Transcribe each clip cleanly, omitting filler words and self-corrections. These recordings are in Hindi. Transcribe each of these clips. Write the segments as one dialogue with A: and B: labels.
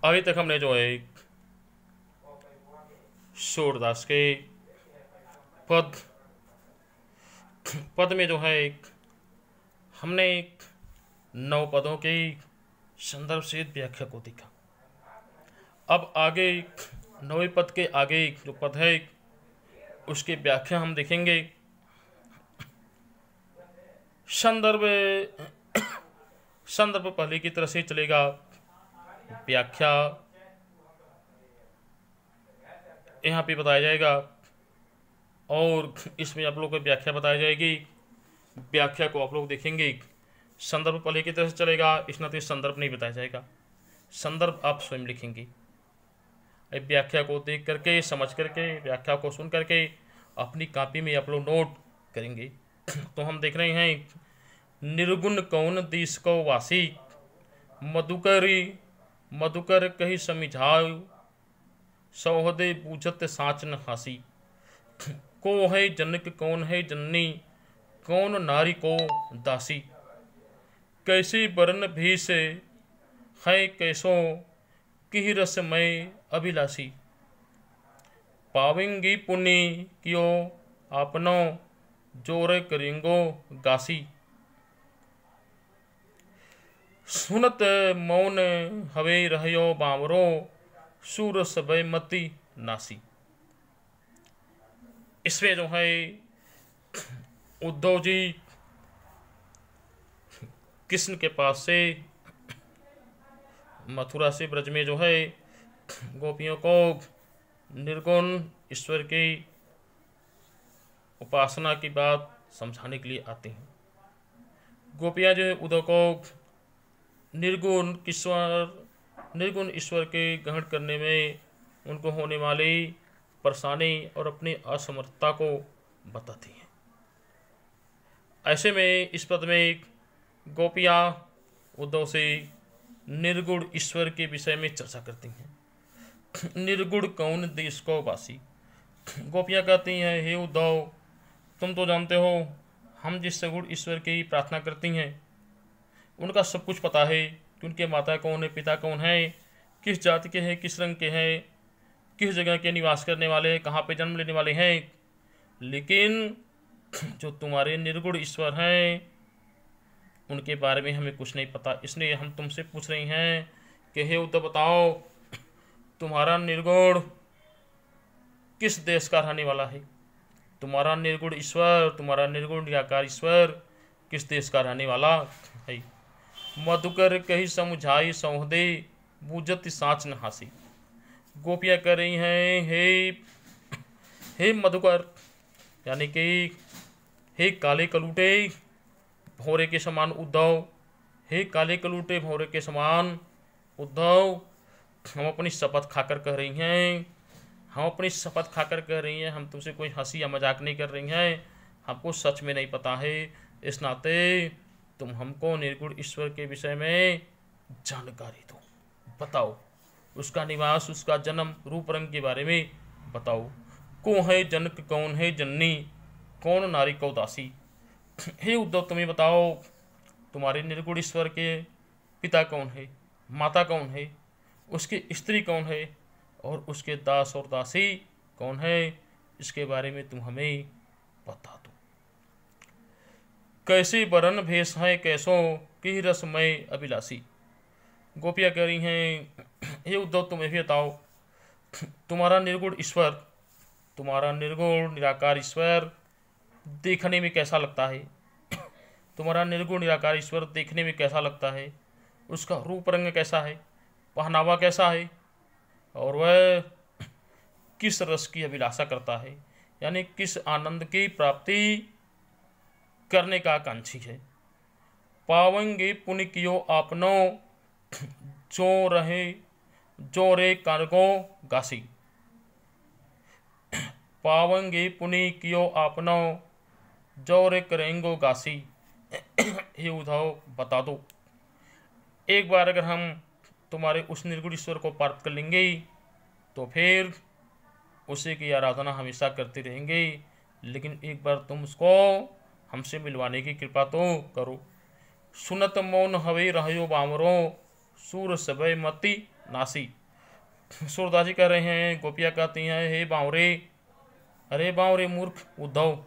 A: अभी तक हमने जो है सूरदास के पद पद में जो है हमने 9 पदों के संदर्भ से व्याख्या को देखा। अब आगे 9वें पद के आगे जो पद है उसकी व्याख्या हम देखेंगे। संदर्भ संदर्भ पहले की तरह से चलेगा, व्याख्या यहाँ पे बताया जाएगा और इसमें आप लोग को व्याख्या बताई जाएगी। व्याख्या को आप लोग देखेंगे। संदर्भ पहले की तरह से चलेगा, इस नाते संदर्भ नहीं बताया जाएगा, संदर्भ आप स्वयं लिखेंगे। व्याख्या को देख करके, समझ करके, व्याख्या को सुन करके अपनी कॉपी में आप लोग नोट करेंगे। तो हम देख रहे हैं, निर्गुण कौन देश को वासी, मधुकर कही समझाओ, सौहदे बूझत साच न हासी। को है जनक कौन है जननी, कौन नारी को दासी। कैसी बरन भेष है कैसो, की रसमय अभिलाषी। पावेंगी पुण्य कियो आपनो, जोर करेंगो गासी। सुनत मौन हवे रहयो बावरो, सूर सबय मति नासी। इसमें जो है उद्धव जी कृष्ण के पास से मथुरा से ब्रज में जो है गोपियों को निर्गुण ईश्वर की उपासना की बात समझाने के लिए आते हैं। गोपियाँ जो है उद्धव को निर्गुण ईश्वर के ग्रहण करने में उनको होने वाली परेशानी और अपनी असमर्थता को बताती हैं। ऐसे में इस पद में गोपियाँ उद्धव से निर्गुण ईश्वर के विषय में चर्चा करती हैं। निर्गुण कौन देश को वासी। गोपियाँ कहती हैं, हे उद्धव, तुम तो जानते हो हम जिस सगुण ईश्वर की प्रार्थना करती हैं उनका सब कुछ पता है कि उनके माता कौन है, पिता कौन है, किस जाति के हैं, किस रंग के हैं, किस जगह के निवास करने वाले, कहाँ पे जन्म लेने वाले हैं। लेकिन जो तुम्हारे निर्गुण ईश्वर हैं उनके बारे में हमें कुछ नहीं पता। इसलिए हम तुमसे पूछ रही हैं कि हे उद्धव, बताओ तुम्हारा निर्गुण किस देश का रहने वाला है। तुम्हारा निर्गुण ईश्वर, तुम्हारा निर्गुण निराकार ईश्वर किस देश का रहने वाला है। मधुकर कही समझाई सौहदे, बूझत साच न हासी। गोपियाँ कह रही हैं, हे मधुकर, यानी कि हे काले कलूटे भौरे के समान उद्धव, हे काले कलूटे भौरे के समान उद्धव, हम अपनी शपथ खाकर कह रही हैं, हम अपनी शपथ खाकर कह रही हैं, हम तुमसे कोई हंसी या मजाक नहीं कर रही हैं, हमको सच में नहीं पता है। इस नाते तुम हमको निर्गुण ईश्वर के विषय में जानकारी दो, बताओ उसका निवास, उसका जन्म, रूप रंग के बारे में बताओ। को है जनक, कौन है जननी, कौन नारी को दासी। हे उद्धव, तुम्हें बताओ तुम्हारे निर्गुण ईश्वर के पिता कौन है, माता कौन है, उसकी स्त्री कौन है और उसके दास और दासी कौन है, इसके बारे में तुम हमें बता दो। कैसे बरन भेष है कैसो, की रसमय अभिलाषी। गोपियाँ कह रही हैं, हे उद्धव, तुम्हें भी बताओ तुम्हारा निर्गुण ईश्वर, तुम्हारा निर्गुण निराकार ईश्वर देखने में कैसा लगता है। तुम्हारा निर्गुण निराकार ईश्वर देखने में कैसा लगता है, उसका रूप रंग कैसा है, पहनावा कैसा है, और वह किस रस की अभिलाषा करता है, यानी किस आनंद की प्राप्ति करने का आकांक्षी है। पावेंगे पुण्य कियो आपनो, जो रे कारगो गासी। पावेंगे पुण्य कियो आपनो, जो रे करेंगो गासी। हे उद्धव, बता दो, एक बार अगर हम तुम्हारे उस निर्गुण ईश्वर को प्राप्त कर लेंगे तो फिर उसी की आराधना हमेशा करते रहेंगे। लेकिन एक बार तुम उसको हमसे मिलवाने की कृपा तो करो। सुनत मौन हवे रहयो बामरो, सूर सबय मति नासी। सूरदास जी कह रहे हैं, गोपियाँ कहती हैं, हे बावरे, अरे बावरे मूर्ख उद्धव,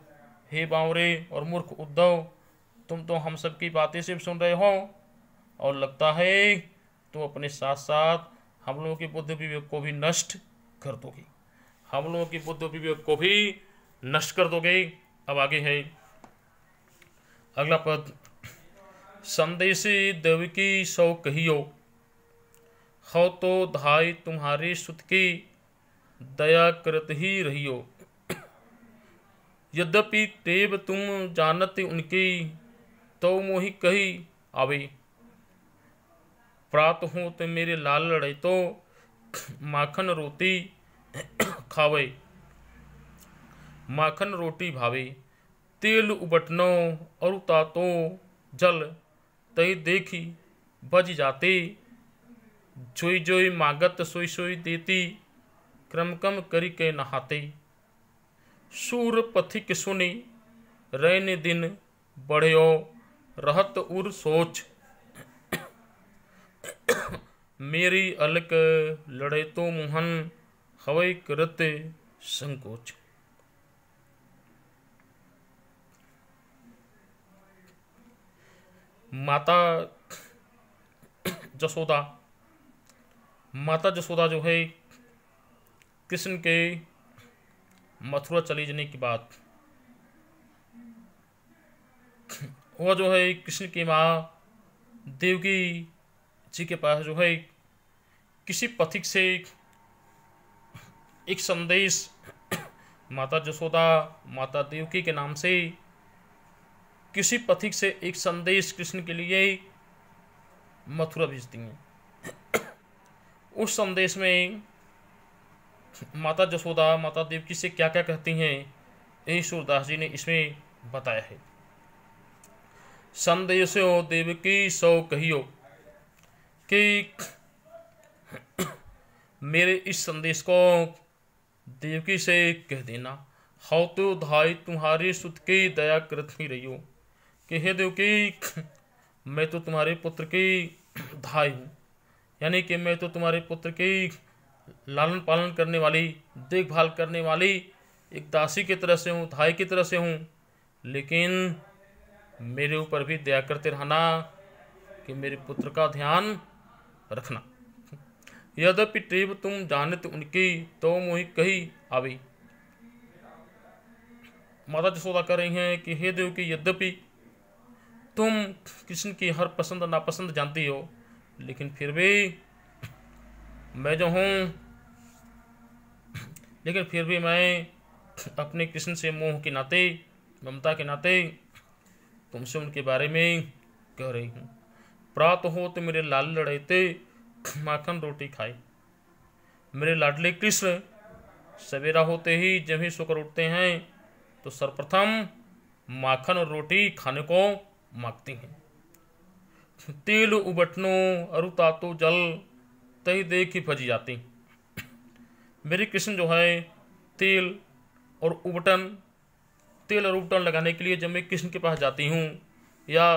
A: हे बावरे और मूर्ख उद्धव, तुम तो हम सब की बातें सिर्फ सुन रहे हो और लगता है तुम अपने साथ साथ हम लोगों की बुद्धि विवेक को भी नष्ट कर दोगे, हम लोगों की बुद्धि विवेक को भी नष्ट कर दोगे। अब आगे है अगला पद, संदेशी देवकी सौ कहियो, हो तो धाय तुम्हारे सुत की दया करत ही रहियो, यद्यपि टेब तुम जानत उनकी तो मोहि कही आवे, प्रात हो तो मेरे लाल लड़े तो माखन रोटी खावे, माखन रोटी भावे, तेल उबटनो और तातो जल तई देखी बज जाते, जोई जोई मागत सोई सोई देती, क्रमकम करी के नहाते, सूर पथिक सुनी रैन दिन बढ़यो, रहत उर सोच, मेरी अलक लड़े तो मुहन हवई करत संकोच। माता जसोदा, माता जसोदा जो है कृष्ण के मथुरा चले जाने की बात, वह जो है कृष्ण की माँ देवकी जी के पास जो है किसी पथिक से एक संदेश माता जसोदा माता देवकी के नाम से किसी पथिक से एक संदेश कृष्ण के लिए मथुरा भेजती हैं। उस संदेश में माता जसोदा माता देवकी से क्या क्या कहती हैं, यही सूरदास जी ने इसमें बताया है। संदेशो देवकी सौ कहियो, कि मेरे इस संदेश को देवकी से कह देना, हाउ तो धाई तुम्हारी सुत की दया करत ही रहियो, कि हे देवकी मैं तो तुम्हारे पुत्र की धाई हूँ, यानी कि मैं तो तुम्हारे पुत्र की लालन पालन करने वाली देखभाल करने वाली एक दासी की तरह से हूँ, धाई की तरह से हूँ, लेकिन मेरे ऊपर भी दया करते रहना कि मेरे पुत्र का ध्यान रखना। यद्यपि टेब तुम जानत उनकी तो मोहि कही आवी। माता जसोदा कह रही हैं कि हे देव की यद्यपि तुम कृष्ण की हर पसंद नापसंद जानती हो, लेकिन फिर भी मैं जो हूँ, लेकिन फिर भी मैं अपने कृष्ण से मोह के नाते ममता के नाते तुमसे उनके बारे में कह रही हूँ। प्रात हो तो मेरे लाल लड़ेते माखन रोटी खाए, मेरे लाडले कृष्ण सवेरा होते ही जब ही सोकर उठते हैं तो सर्वप्रथम माखन और रोटी खाने को मांगती हैं। तेल उबटनो अरु तातो जल तही देखी भजी जाती। मेरे कृष्ण जो है तेल और उबटन लगाने के लिए जब मैं कृष्ण के पास जाती हूँ या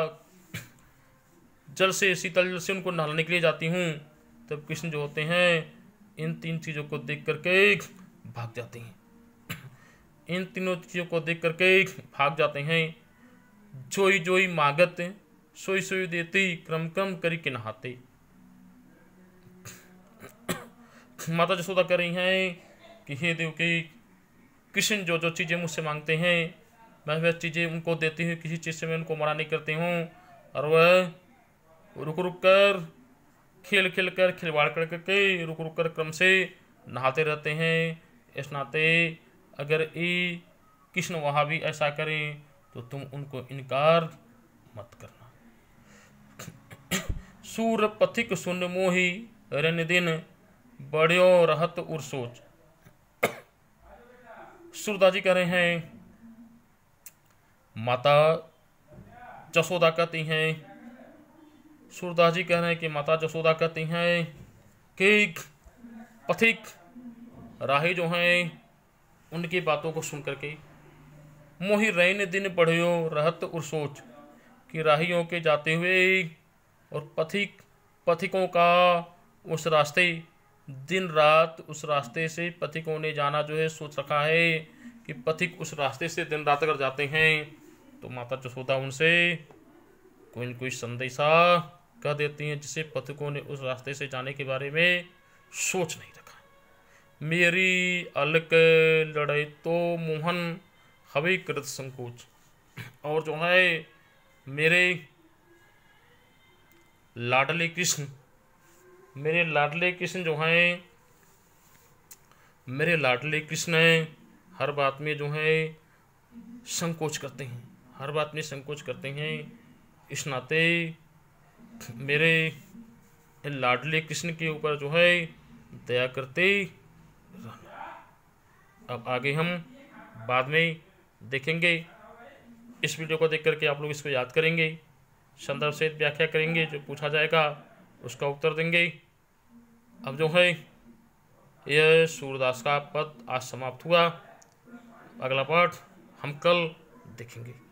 A: जल से शीतल जल से उनको नहलाने के लिए जाती हूँ, तब कृष्ण जो होते हैं इन तीन चीज़ों को देख करके भाग जाते हैं। इन तीनों चीज़ों को देख करके भाग जाते हैं। जोई जोई मागत सोई सोई देती, क्रम क्रम करी के नहाते। माता जसोदा कह रही हैं कि हे देवकी कृष्ण जो जो चीज़ें मुझसे मांगते हैं मैं वह चीज़ें उनको देती हूँ, किसी चीज़ से मैं उनको मना नहीं करती हूँ, और वह रुक रुक कर खेल खेल कर खिलवाड़ कर करके रुक रुक कर क्रम से नहाते रहते हैं। इस नाते अगर ये कृष्ण वहाँ भी ऐसा करें तो तुम उनको इनकार मत करना। सूर पथिक सुन मोही रन दिन बड़्यो रहत उर सोच। सूरदास जी कह रहे हैं, माता जसोदा कहती हैं, सूरदास जी कह रहे हैं कि माता जसोदा कहती हैं कि पथिक राही जो हैं उनकी बातों को सुन करके मोहि रैन दिन बढ़ियो रहत उर सोच, कि राहियों के जाते हुए और पथिकों का उस रास्ते दिन रात उस रास्ते से पथिकों ने जाना जो है सोच रखा है कि पथिक उस रास्ते से दिन रात अगर जाते हैं तो माता जसोदा उनसे कोई न कोई संदेशा कह देती हैं, जिसे पथिकों ने उस रास्ते से जाने के बारे में सोच नहीं रखा। मेरी अलक लड़ाई तो मोहन हवे कृत संकोच। और जो है मेरे लाडले कृष्ण जो हैं, मेरे लाडले कृष्ण हर बात में जो है संकोच करते हैं, हर बात में संकोच करते हैं। इस नाते मेरे लाडले कृष्ण के ऊपर जो है दया करते रहना। अब आगे हम बाद में देखेंगे। इस वीडियो को देख करके आप लोग इसको याद करेंगे, संदर्भ सहित व्याख्या करेंगे, जो पूछा जाएगा उसका उत्तर देंगे। अब जो है यह सूरदास का पद आज समाप्त हुआ। अगला पाठ हम कल देखेंगे।